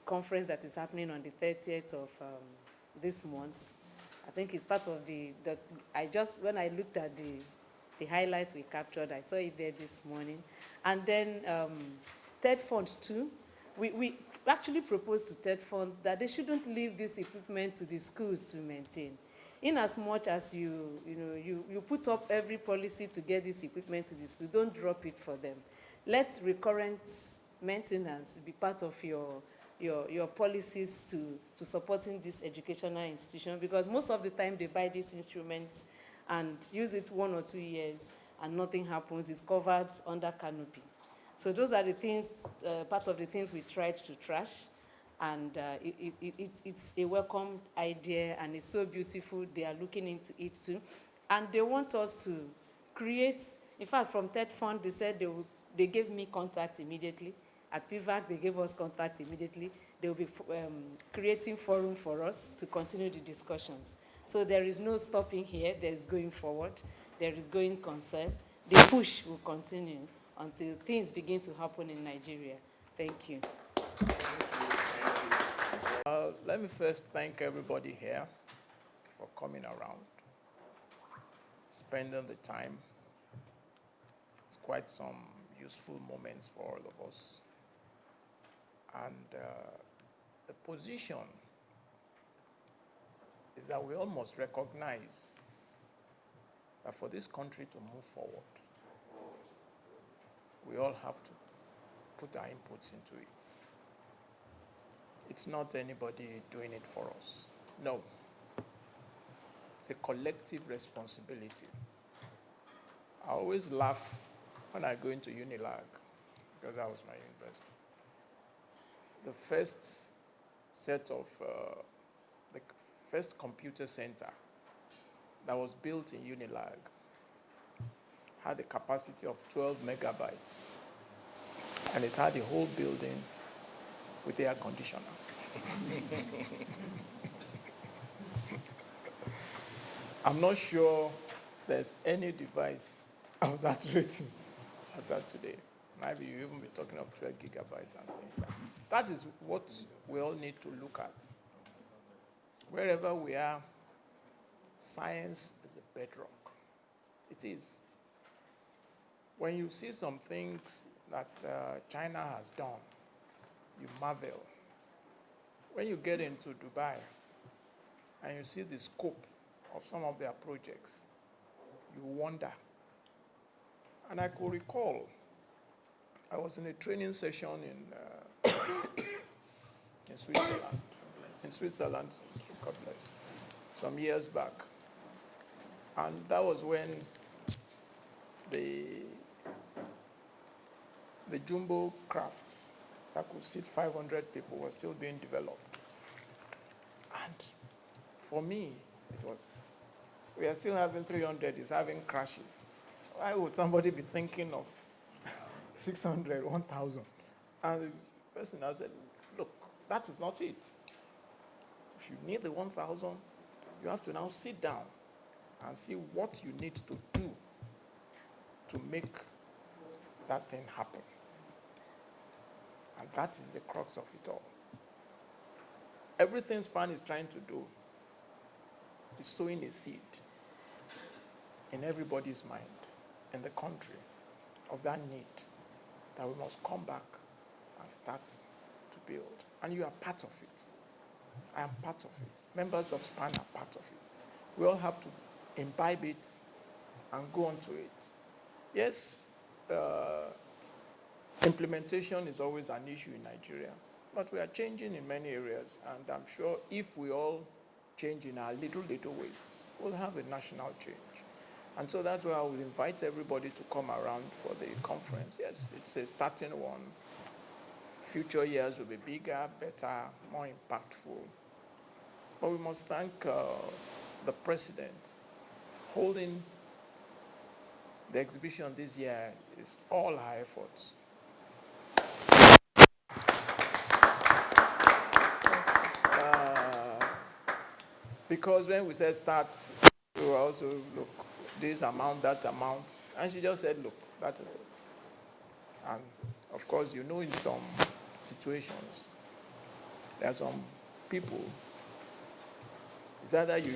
conference that is happening on the 30th of this month. I think it's part of when I looked at the highlights we captured, I saw it there this morning. And then TED Fund too, we actually proposed to TED Funds that they shouldn't leave this equipment to the schools to maintain. In as much as you put up every policy to get this equipment to the school, don't drop it for them. Let recurrent maintenance be part of your policies to supporting this educational institution, because most of the time they buy these instruments and use it 1 or 2 years and nothing happens. It's covered under canopy. So those are the things, part of the things we tried to trash, and it's a welcome idea, and it's so beautiful. They are looking into it too, and they want us to create. In fact, from TED Fund, they said they gave me contact immediately. At PVAC, they gave us contact immediately. They will be creating forum for us to continue the discussions. So there is no stopping here. There is going forward. There is going concern. The push will continue until things begin to happen in Nigeria. Thank you. Let me first thank everybody here for coming around, spending the time. It's quite some useful moments for all of us. And the position is that we almost recognize that for this country to move forward, we all have to put our inputs into it. It's not anybody doing it for us. No. It's a collective responsibility. I always laugh when I go into Unilag, because that was my university. The first set of, the first computer center that was built in Unilag had a capacity of 12 megabytes. And it had the whole building with air conditioner. I'm not sure there's any device of that rating as that today. Maybe you even be talking of 12 gigabytes and things like that. That is what we all need to look at. Wherever we are, science is a bedrock. It is. When you see some things that China has done, you marvel. When you get into Dubai and you see the scope of some of their projects, you wonder. And I could recall, I was in a training session in Switzerland, God bless, some years back. And that was when the jumbo crafts that could seat 500 people were still being developed. And for me, it was, we are still having 300, it's having crashes. Why would somebody be thinking of 600, 1,000? And the person now said, look, that is not it. If you need the 1,000, you have to now sit down and see what you need to do to make that thing happen. And that is the crux of it all. Everything SPAN is trying to do is sowing a seed in everybody's mind, in the country, of that need that we must come back and start to build. And you are part of it. I am part of it. Members of SPAN are part of it. We all have to imbibe it and go on to it. Yes, implementation is always an issue in Nigeria, but we are changing in many areas, and I'm sure if we all change in our little ways, we'll have a national change. And so that's why I will invite everybody to come around for the conference. Yes, it's a starting one. Future years will be bigger, better, more impactful. But we must thank the president. Holding the exhibition this year is all our efforts. Because when we said start, we were also, look, this amount, that amount. And she just said, look, that is it. And of course, you know, in some situations, there are some people, it's either you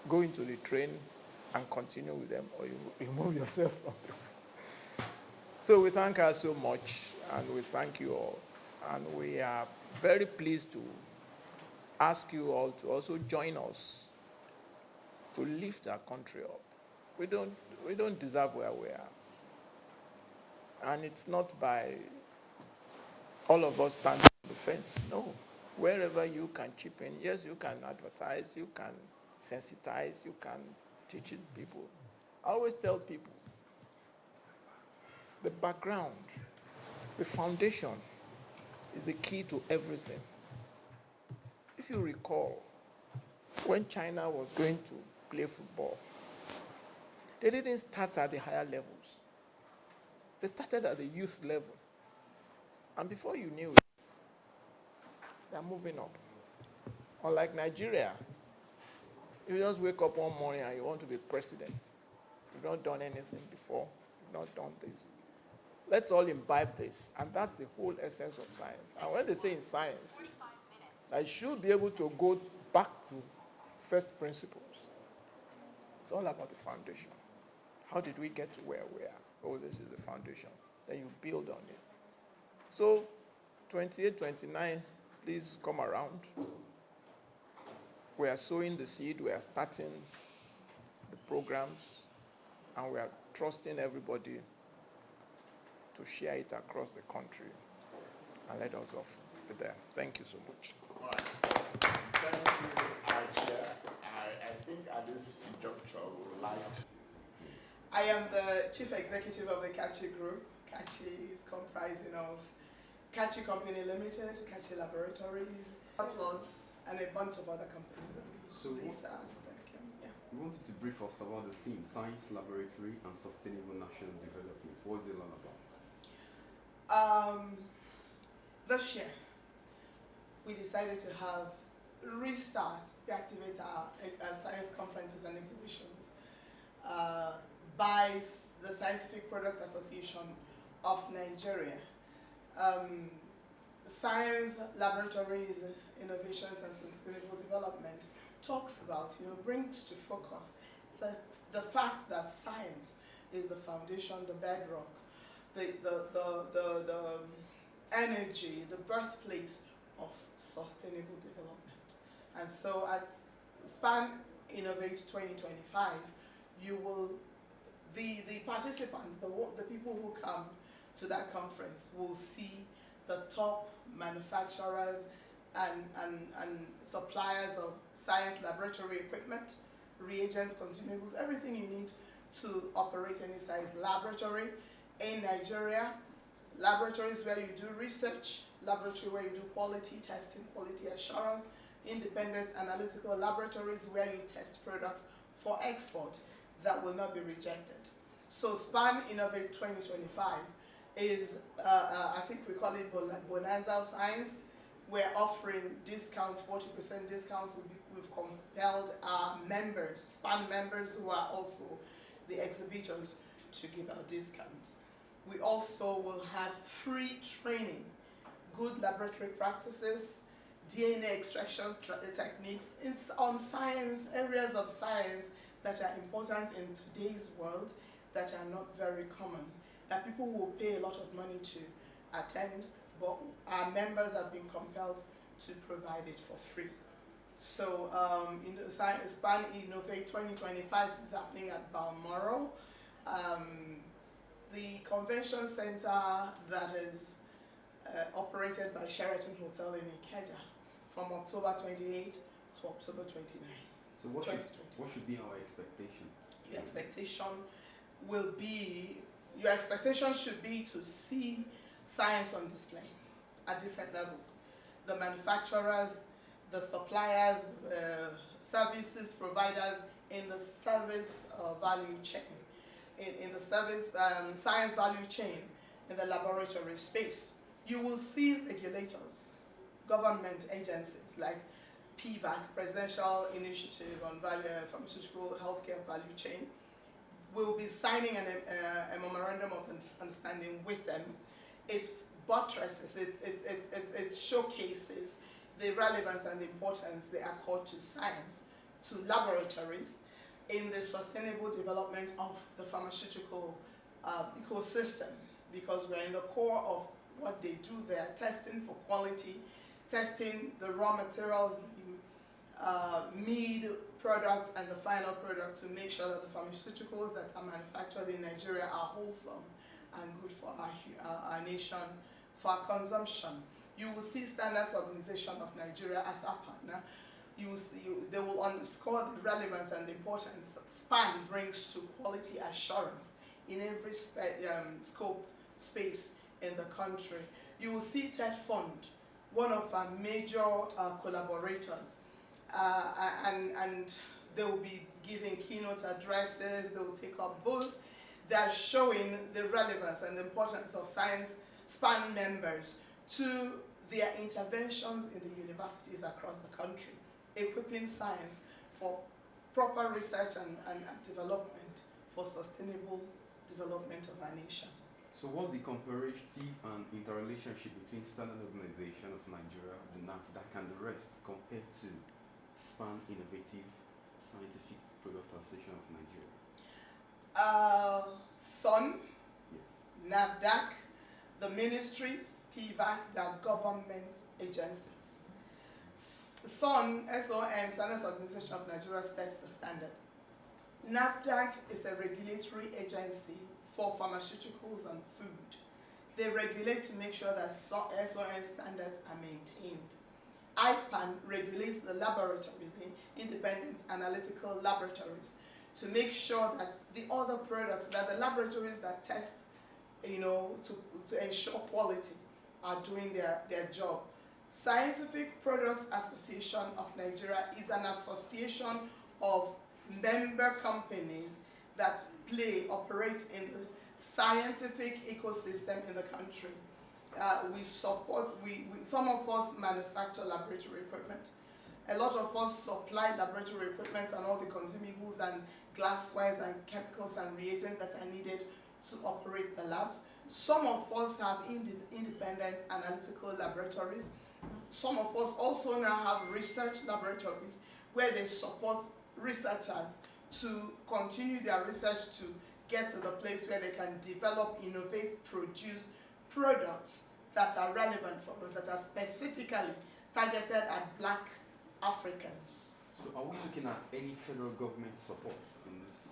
go into the train and continue with them, or you remove yourself from them. So we thank her so much, and we thank you all. And we are very pleased to ask you all to also join us to lift our country up. We don't deserve where we are. And it's not by all of us standing on the fence. No. Wherever you can chip in, yes, you can advertise, you can sensitize, you can teach it people. I always tell people, the background, the foundation is the key to everything. If you recall, when China was going to play football, they didn't start at the higher levels. They started at the youth level. And before you knew it, they're moving up. Unlike Nigeria, you just wake up one morning and you want to be president. You've not done anything before. You've not done this. Let's all imbibe this. And that's the whole essence of science. And when they say in science, I should be able to go back to first principles. It's all about the foundation. How did we get to where we are? Oh, this is the foundation. Then you build on it. So, 28, 29, please come around. We are sowing the seed. We are starting the programs. And we are trusting everybody to share it across the country and let us off with them. Thank you so much. All right. Thank you, Chair. I think at this juncture we would like to. I am the Chief Executive of the Kachi Group. Kachi is comprising of Kachi Company Limited, Kachi Laboratories, Plus, and a bunch of other companies. So yeah. we wanted to brief us about the theme, Science Laboratory and Sustainable National Development. What is it all about? This year, we decided to reactivate our science conferences and exhibitions by the Scientific Products Association of Nigeria. Science Laboratories, Innovations and Sustainable Development talks about, brings to focus the fact that science is the foundation, the bedrock, the energy, the birthplace of sustainable development. And so at SPAN Innovate 2025, the participants, the people who come to that conference will see the top manufacturers and suppliers of science laboratory equipment, reagents, consumables, everything you need to operate any science laboratory in Nigeria. Laboratories where you do research, laboratory where you do quality testing, quality assurance, independent analytical laboratories where you test products for export that will not be rejected. So SPAN Innovate 2025 is, I think we call it Bonanza of Science. We're offering discounts, 40% discounts. We've compelled our members, SPAN members who are also the exhibitors, to give out discounts. We also will have free training, good laboratory practices, DNA extraction techniques on science, areas of science that are important in today's world that are not very common, that people will pay a lot of money to attend, but our members have been compelled to provide it for free. So SPAN Innovate 2025 is happening at Balmoral. The convention center that is operated by Sheraton Hotel in Ikeja from October 28 to October 29. So what should be our expectation? Your expectation should be to see science on display at different levels. The manufacturers, the suppliers, services providers in the service value chain, in the service science value chain, in the laboratory space. You will see regulators, government agencies like PVAC, Presidential Initiative on Pharmaceutical Healthcare Value Chain. We'll be signing a memorandum of understanding with them. It buttresses, it showcases the relevance and the importance they accord to science, to laboratories in the sustainable development of the pharmaceutical ecosystem, because we're in the core of what they do there, testing for quality, testing the raw materials, the mid products and the final product to make sure that the pharmaceuticals that are manufactured in Nigeria are wholesome and good for our nation, for our consumption. You will see Standards Organization of Nigeria as our partner. They will underscore the relevance and the importance that SPAN brings to quality assurance in every scope, space in the country. You will see TED Fund, one of our major collaborators, and they will be giving keynote addresses, they will take up booths that are showing the relevance and the importance of science SPAN members to their interventions in the universities across the country, equipping science for proper research and development for sustainable development of our nation. So what's the comparative and interrelationship between Standard Organization of Nigeria, the NAFDAC, and the rest compared to SPAN Innovative Scientific Product Association of Nigeria? SON, Yes. NAFDAC, the ministries, PVAC, they are government agencies. SON, S-O-N, Standards Organization of Nigeria, sets the standard. NAFDAC is a regulatory agency for pharmaceuticals and food. They regulate to make sure that SON standards are maintained. IPAN regulates the laboratories, the independent analytical laboratories, to make sure that the other products, that the laboratories that test, to ensure quality, are doing their job. Scientific Products Association of Nigeria is an association of member companies that operate in the scientific ecosystem in the country. Some of us manufacture laboratory equipment. A lot of us supply laboratory equipment and all the consumables and glasswares and chemicals and reagents that are needed to operate the labs. Some of us have independent analytical laboratories. Some of us also now have research laboratories where they support researchers to continue their research to get to the place where they can develop, innovate, produce products that are relevant for us, that are specifically targeted at Black Africans. So are we looking at any federal government support in this?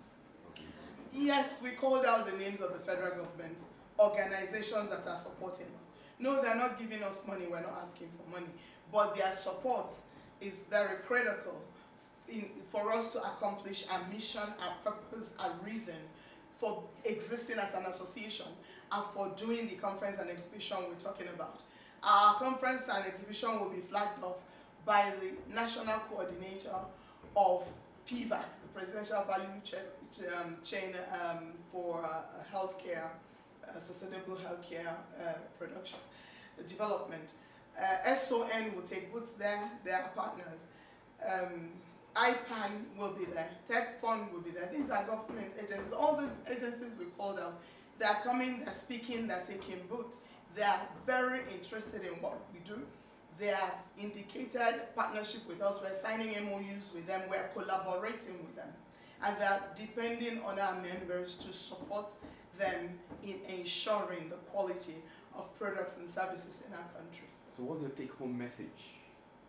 Okay. Yes, we called out the names of the federal government, organizations that are supporting us. No, they're not giving us money, we're not asking for money, but their support is very critical for us to accomplish our mission, our purpose, our reason for existing as an association and for doing the conference and exhibition we're talking about. Our conference and exhibition will be flagged off by the National Coordinator of PVAC, the Presidential Value Chain for healthcare, sustainable healthcare production, development. SON will take booths there, they are partners. IPAN will be there, Tech Fund will be there. These are government agencies. All these agencies we called out, they are coming, they're speaking, they're taking booths. They are very interested in what we do. They have indicated partnership with us. We're signing MOUs with them. We're collaborating with them. And they're depending on our members to support them in ensuring the quality of products and services in our country. So what's the take-home message,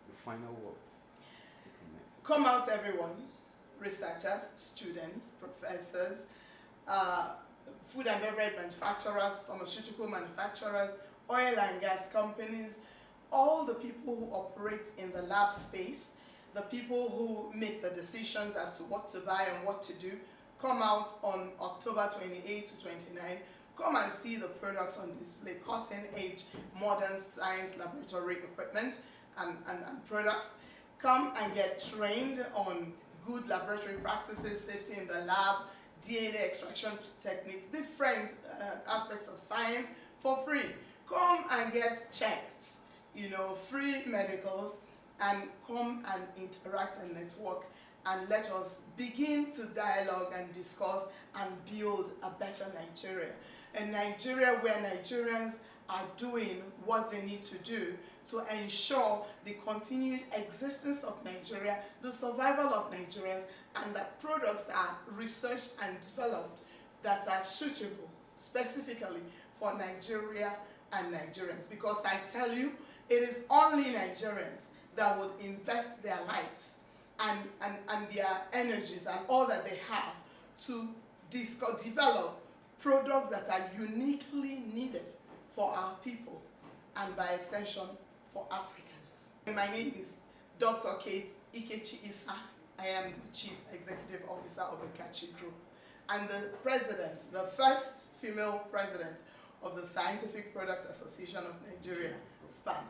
the final words? Come out, everyone, researchers, students, professors, food and beverage manufacturers, pharmaceutical manufacturers, oil and gas companies, all the people who operate in the lab space, the people who make the decisions as to what to buy and what to do. Come out on October 28 to 29. Come and see the products on display, cutting-edge modern science laboratory equipment and products. Come and get trained on good laboratory practices, safety in the lab, DNA extraction techniques, different aspects of science for free. Come and get checked, free medicals, and come and interact and network, and let us begin to dialogue and discuss and build a better Nigeria. A Nigeria where Nigerians are doing what they need to do to ensure the continued existence of Nigeria, the survival of Nigerians, and that products are researched and developed that are suitable specifically for Nigeria and Nigerians. Because I tell you, it is only Nigerians that would invest their lives and their energies and all that they have to develop products that are uniquely needed for our people and by extension for Africans. My name is Dr. Kate Ikechi Issa. I am the Chief Executive Officer of the Kachi Group and the president, the first female president of the Scientific Products Association of Nigeria, SPAN.